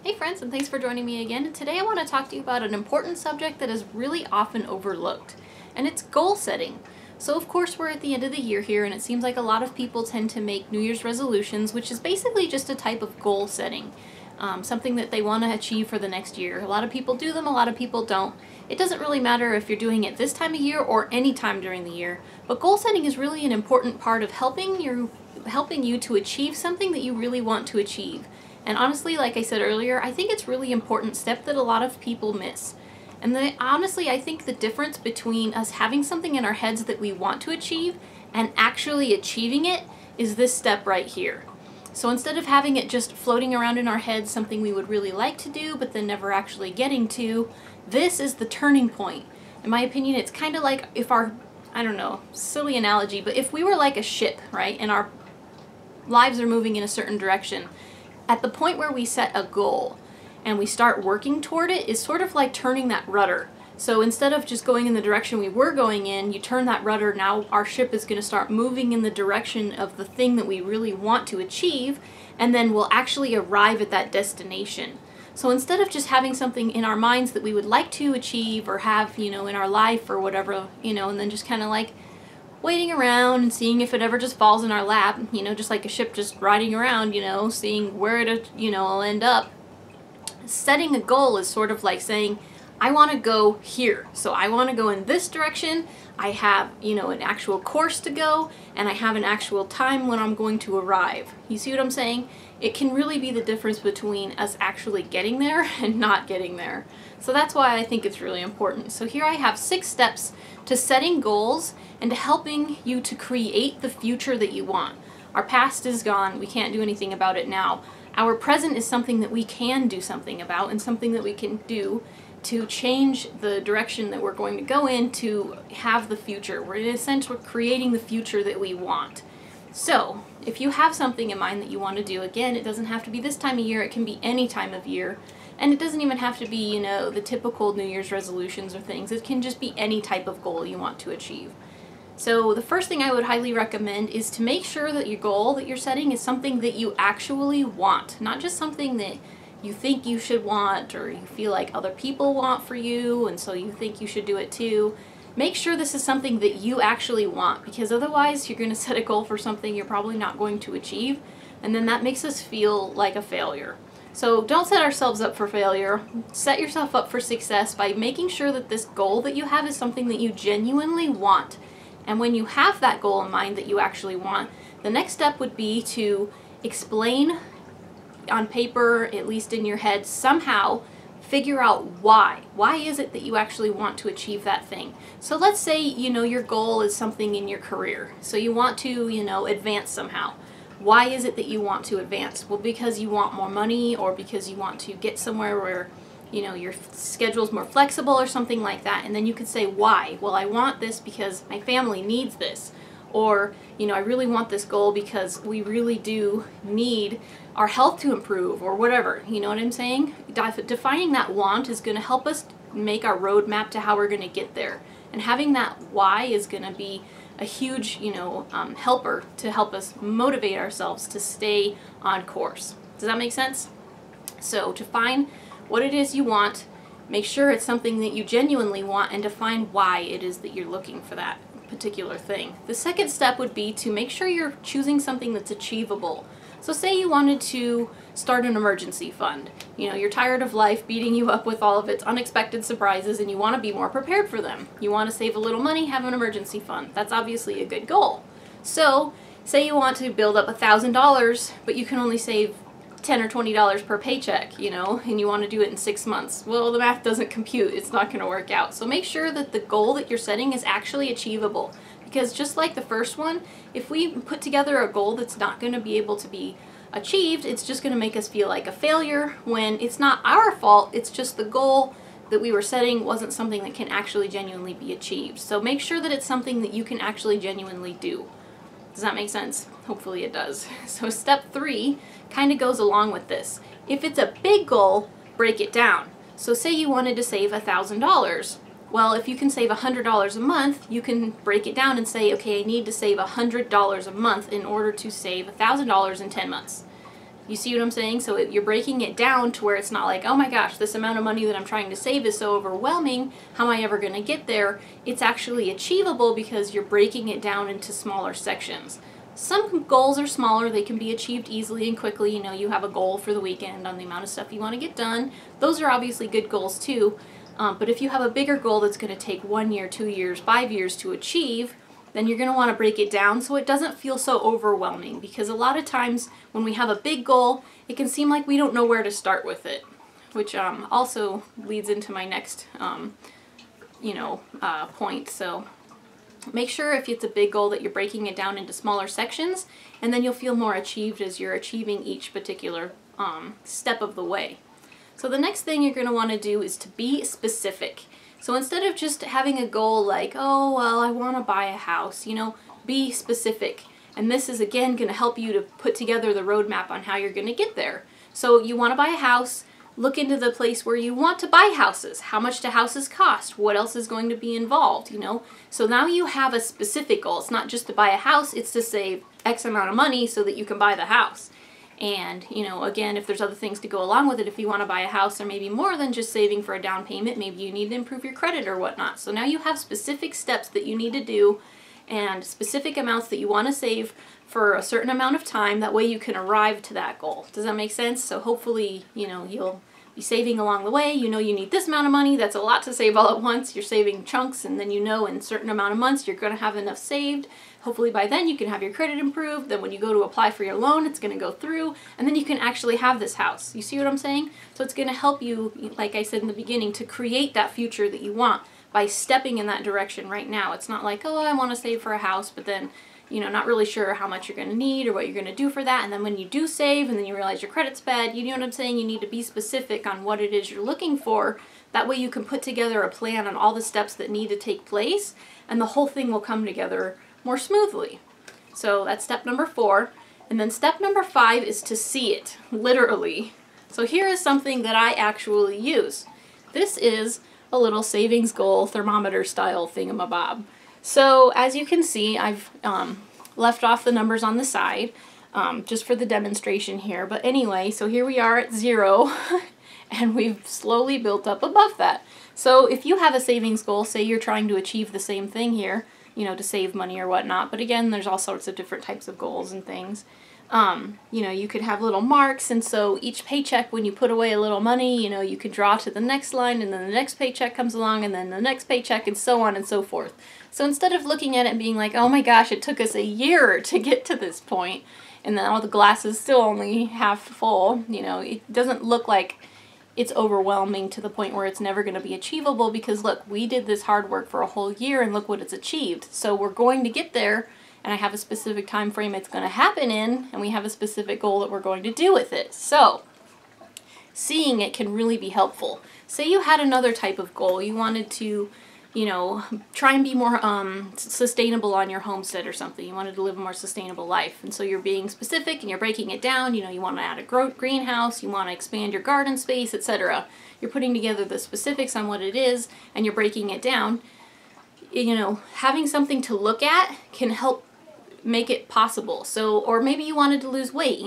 Hey friends, and thanks for joining me again. And today I want to talk to you about an important subject that is really often overlooked, and it's goal setting. So of course we're at the end of the year here, and it seems like a lot of people tend to make New Year's resolutions, which is basically just a type of goal setting. Something that they want to achieve for the next year. A lot of people do them, a lot of people don't. It doesn't really matter if you're doing it this time of year or any time during the year, but goal setting is really an important part of helping you to achieve something that you really want to achieve. And honestly, like I said earlier, I think it's a really important step that a lot of people miss. And honestly, I think the difference between us having something in our heads that we want to achieve and actually achieving it is this step right here. So instead of having it just floating around in our heads, something we would really like to do but then never actually getting to, this is the turning point. In my opinion, it's kind of like if our, I don't know, silly analogy, but if we were like a ship, right, and our lives are moving in a certain direction, at the point where we set a goal and we start working toward it is sort of like turning that rudder. So instead of just going in the direction we were going in, you turn that rudder. Now our ship is going to start moving in the direction of the thing that we really want to achieve, and then we'll actually arrive at that destination. So instead of just having something in our minds that we would like to achieve or have, in our life or whatever, and then just kind of like waiting around and seeing if it ever just falls in our lap, just like a ship just riding around, seeing where it, will end up. Setting a goal is sort of like saying, I want to go here. So I want to go in this direction. I have, an actual course to go, and I have an actual time when I'm going to arrive. You see what I'm saying? It can really be the difference between us actually getting there and not getting there. So that's why I think it's really important. So here I have 6 steps to setting goals and to helping you to create the future that you want. Our past is gone. We can't do anything about it now. Our present is something that we can do something about and something that we can do to change the direction that we're going to go in to have the future. We're in a sense, we're creating the future that we want. So if you have something in mind that you want to do, again, it doesn't have to be this time of year, it can be any time of year. And it doesn't even have to be, the typical New Year's resolutions or things. It can just be any type of goal you want to achieve. So the first thing I would highly recommend is to make sure that your goal that you're setting is something that you actually want, not just something that you think you should want or you feel like other people want for you and so you think you should do it too. Make sure this is something that you actually want, because otherwise you're going to set a goal for something you're probably not going to achieve, and then that makes us feel like a failure. So don't set ourselves up for failure. Set yourself up for success by making sure that this goal that you have is something that you genuinely want. And when you have that goal in mind that you actually want, the next step would be to explain on paper, at least in your head, somehow figure out why. Why is it that you actually want to achieve that thing? So let's say, your goal is something in your career. So you want to, advance somehow. Why is it that you want to advance? Well, because you want more money, or because you want to get somewhere where, your schedule's more flexible or something like that. And then you could say, why? Well, I want this because my family needs this. Or, I really want this goal because we really do need our health to improve, or whatever. You know what I'm saying? Defining that want is going to help us make our roadmap to how we're going to get there. And having that why is going to be a huge, helper to help us motivate ourselves to stay on course. Does that make sense? So define what it is you want, make sure it's something that you genuinely want, and define why it is that you're looking for that particular thing. The second step would be to make sure you're choosing something that's achievable. So say you wanted to start an emergency fund. You're tired of life beating you up with all of its unexpected surprises and you want to be more prepared for them. You want to save a little money, have an emergency fund. That's obviously a good goal. So say you want to build up $1,000, but you can only save $10 or $20 per paycheck, and you want to do it in 6 months. Well, the math doesn't compute. It's not going to work out. So make sure that the goal that you're setting is actually achievable. Because just like the first one, if we put together a goal that's not going to be able to be achieved, it's just going to make us feel like a failure when it's not our fault. It's just the goal that we were setting wasn't something that can actually genuinely be achieved. So make sure that it's something that you can actually genuinely do. Does that make sense? Hopefully it does. So step 3 kind of goes along with this. If it's a big goal, break it down. So say you wanted to save $1,000. Well, if you can save $100 a month, you can break it down and say, okay, I need to save $100 a month in order to save $1,000 in 10 months. You see what I'm saying? So you're breaking it down to where it's not like, oh my gosh, this amount of money that I'm trying to save is so overwhelming. How am I ever going to get there? It's actually achievable because you're breaking it down into smaller sections. Some goals are smaller. They can be achieved easily and quickly. You know, you have a goal for the weekend on the amount of stuff you want to get done. Those are obviously good goals too. But if you have a bigger goal that's going to take 1 year, 2 years, 5 years to achieve, then you're going to want to break it down so it doesn't feel so overwhelming, because a lot of times when we have a big goal, it can seem like we don't know where to start with it, which also leads into my next point. So make sure if it's a big goal that you're breaking it down into smaller sections, and then you'll feel more achieved as you're achieving each particular step of the way. So the next thing you're going to want to do is to be specific. So instead of just having a goal like, oh, well, I want to buy a house, be specific. And this is, again, going to help you to put together the roadmap on how you're going to get there. So you want to buy a house, look into the place where you want to buy houses. How much do houses cost? What else is going to be involved, So now you have a specific goal. It's not just to buy a house, it's to save X amount of money so that you can buy the house. And, again, if there's other things to go along with it, if you want to buy a house, or maybe more than just saving for a down payment, maybe you need to improve your credit or whatnot. So now you have specific steps that you need to do and specific amounts that you want to save for a certain amount of time. That way you can arrive to that goal. Does that make sense? So hopefully, you'll be saving along the way. You need this amount of money. That's a lot to save all at once. You're saving chunks, and then in a certain amount of months you're going to have enough saved. Hopefully by then you can have your credit improved. Then when you go to apply for your loan, it's going to go through, and then you can actually have this house. You see what I'm saying? So it's going to help you, like I said in the beginning, to create that future that you want by stepping in that direction right now. It's not like, oh, I want to save for a house, but then not really sure how much you're going to need or what you're going to do for that. And then when you do save and then you realize your credit's bad, you know what I'm saying? You need to be specific on what it is you're looking for. That way you can put together a plan on all the steps that need to take place, and the whole thing will come together more smoothly. So that's step number 4. And then step number 5 is to see it, literally. So here is something that I actually use. This is a little savings goal thermometer style thingamabob. So as you can see, I've left off the numbers on the side just for the demonstration here. But anyway, so here we are at 0 and we've slowly built up above that. So if you have a savings goal, say you're trying to achieve the same thing here, to save money or whatnot. But again, there's all sorts of different types of goals and things. You could have little marks, and so each paycheck, when you put away a little money, you could draw to the next line, and then the next paycheck comes along, and then the next paycheck, and so on and so forth. So instead of looking at it and being like, oh my gosh, it took us a year to get to this point, and then all the glass is still only half full, it doesn't look like it's overwhelming to the point where it's never going to be achievable, because look, we did this hard work for a whole year and look what it's achieved. So we're going to get there, and I have a specific time frame it's going to happen in, and we have a specific goal that we're going to do with it. So seeing it can really be helpful. Say you had another type of goal. You wanted to try and be more sustainable on your homestead or something. You wanted to live a more sustainable life. And so you're being specific and you're breaking it down. You want to add a greenhouse, you want to expand your garden space, etc. You're putting together the specifics on what it is, and you're breaking it down. Having something to look at can help make it possible. So, or maybe you wanted to lose weight,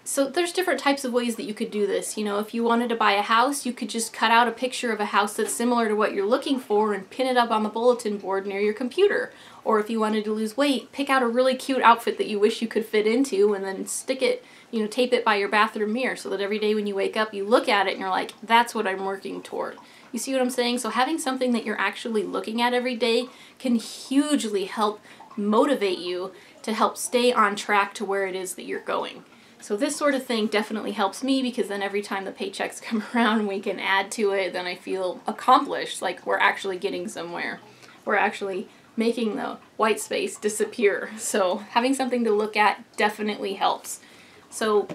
So there's different types of ways that you could do this. If you wanted to buy a house, you could just cut out a picture of a house that's similar to what you're looking for and pin it up on the bulletin board near your computer. Or if you wanted to lose weight, pick out a really cute outfit that you wish you could fit into and then stick it, tape it by your bathroom mirror so that every day when you wake up, you look at it and you're like, that's what I'm working toward. You see what I'm saying? So having something that you're actually looking at every day can hugely help motivate you to help stay on track to where it is that you're going. So this sort of thing definitely helps me, because then every time the paychecks come around and we can add to it, then I feel accomplished, like we're actually getting somewhere. We're actually making the white space disappear. So having something to look at definitely helps. So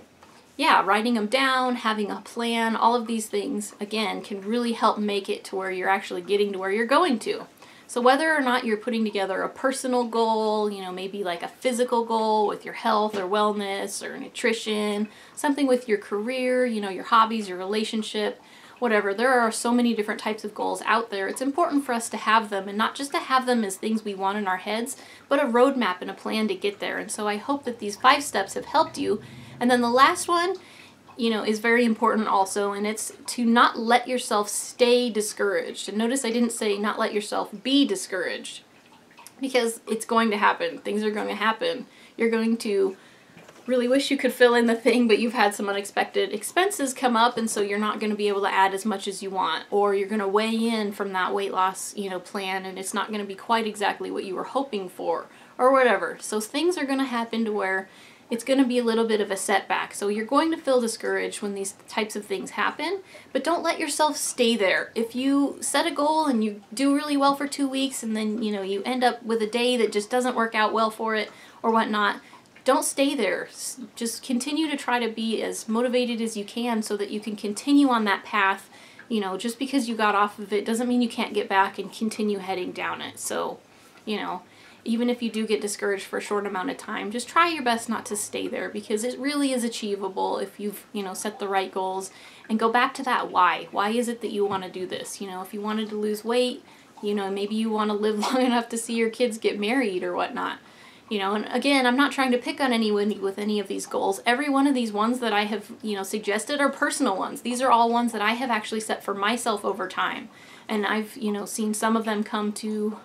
yeah, writing them down, having a plan, all of these things, again, can really help make it to where you're actually getting to where you're going to. So whether or not you're putting together a personal goal, maybe like a physical goal with your health or wellness or nutrition, something with your career, your hobbies, your relationship, whatever. There are so many different types of goals out there. It's important for us to have them, and not just to have them as things we want in our heads, but a roadmap and a plan to get there. And so I hope that these 5 steps have helped you. And then the last one, is very important also, and it's to not let yourself stay discouraged. And notice I didn't say not let yourself be discouraged, because it's going to happen. Things are going to happen. You're going to really wish you could fill in the thing, but you've had some unexpected expenses come up, and so you're not going to be able to add as much as you want, or you're going to weigh in from that weight loss, plan, and it's not going to be quite exactly what you were hoping for, or whatever. So things are going to happen to where it's going to be a little bit of a setback. So you're going to feel discouraged when these types of things happen, but don't let yourself stay there. If you set a goal and you do really well for 2 weeks, and then, you end up with a day that just doesn't work out well for it or whatnot, don't stay there. Just continue to try to be as motivated as you can so that you can continue on that path. Just because you got off of it doesn't mean you can't get back and continue heading down it. So, even if you do get discouraged for a short amount of time, just try your best not to stay there, because it really is achievable if you've, set the right goals. And go back to that why. Why is it that you want to do this? If you wanted to lose weight, maybe you want to live long enough to see your kids get married or whatnot. And again, I'm not trying to pick on anyone with any of these goals. Every one of these ones that I have, suggested are personal ones. These are all ones that I have actually set for myself over time. And I've, seen some of them come to,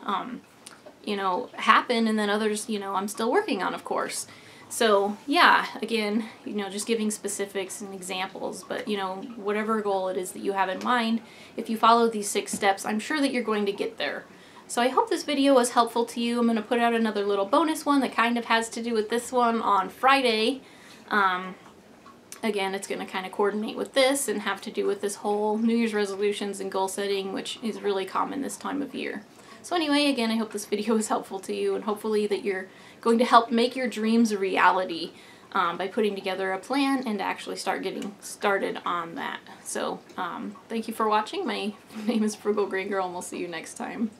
happen, and then others, I'm still working on, of course. So, yeah, again, just giving specifics and examples, but, whatever goal it is that you have in mind, if you follow these 6 steps, I'm sure that you're going to get there. So I hope this video was helpful to you. I'm going to put out another little bonus one that kind of has to do with this one on Friday. Again, it's going to kind of coordinate with this and have to do with this whole New Year's resolutions and goal setting, which is really common this time of year. So anyway, again, I hope this video was helpful to you, and hopefully that you're going to help make your dreams a reality by putting together a plan and actually start getting started on that. So thank you for watching. My name is Frugal Green Girl, and we'll see you next time.